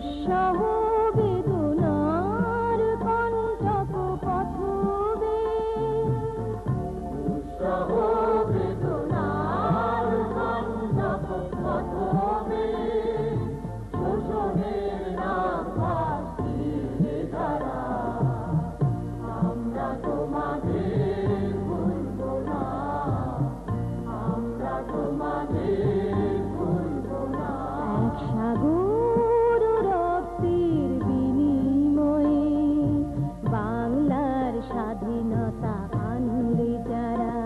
দুঃসহ বেদনার কণ্টক পথবে, দুঃসহ বেদনার কণ্টক পথবে, শোষণের নাম ভাসিয়ে ধারা, আমরা তোমাদের ভুলব না, আমরা তোমাদের ভুলব না। এক সাগর রক্তের বিনিময়ে বাংলার স্বাধীনতা আনলে যারা,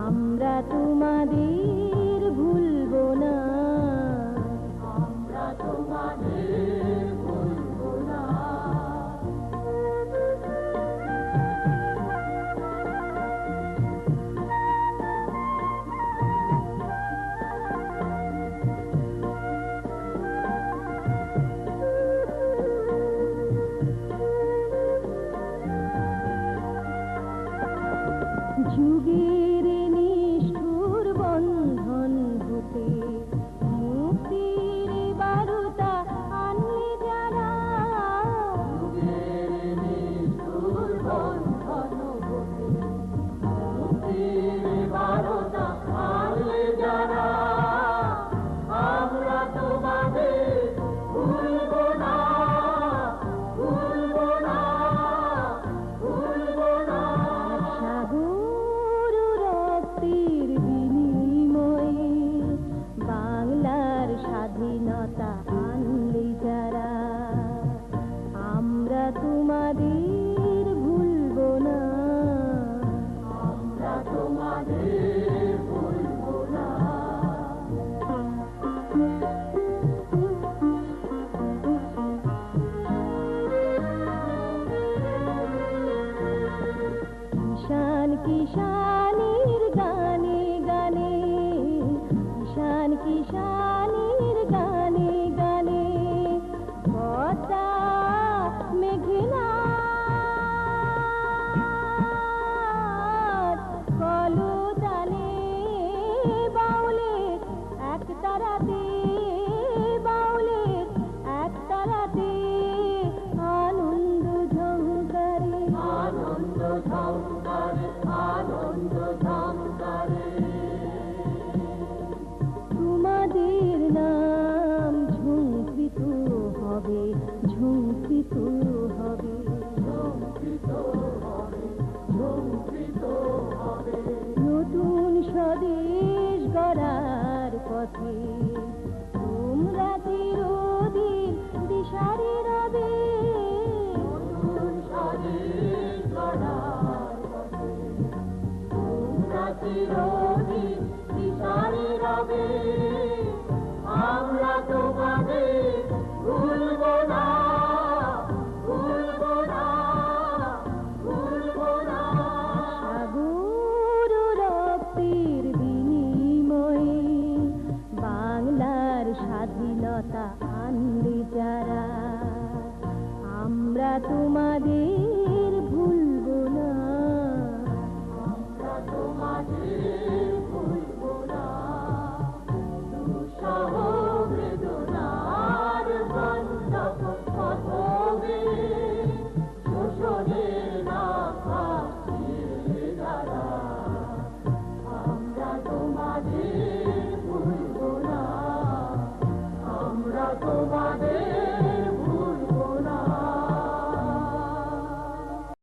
আমরা তোমাদের ভুলব না, আমরা তোমাদের ভুলব না। যুগের নিষ্ঠুর বন্ধন হতে মুক্তির বারতা আনলে যারা, যুগের নিষ্ঠুর বন্ধন হতে মুক্তির বারতা আনলে যারা, আমরা তোমাদের ভুলব না, ভুলব না, ভুলব না। সাগর রক্তের বিনিময়ে বাংলার স্বাধীনতা আনলে যারা, আমরা তোমাদের ভুলব না, আমরা তোমাদের ভুলব না। কিষান কিষানের গানে গানে, কিষান কিষানের গানে গানে, পদ্মা মেঘনার কলতানে বাউলের এক তারাতে, বাউলের এক তারাতে আনন্দ ঝংকারে, আনন্দ ঝংকারে, আনন্দ ঝংকারে। তোমাদের নাম ঝঙ্কৃত হবে, ঝঙ্কৃত হবে, ঝঙ্কৃত হবে, ঝঙ্কৃত হবে। নতুন স্বদেশ গড়ার পথে তোমরা চিরদিন দিশারি রবে, নতুন স্বদেশ গড়ার পথে তোমরা চিরদিন দিশারি রবে, আমরা তোমাদের ভুলব না, ভুলব না, ভুলব না। সাগর রক্তের বিনিময়ে বাংলার স্বাধীনতা আনলে যারা, আমরা তোমাদের ভুলব না, আমরা তোমাদের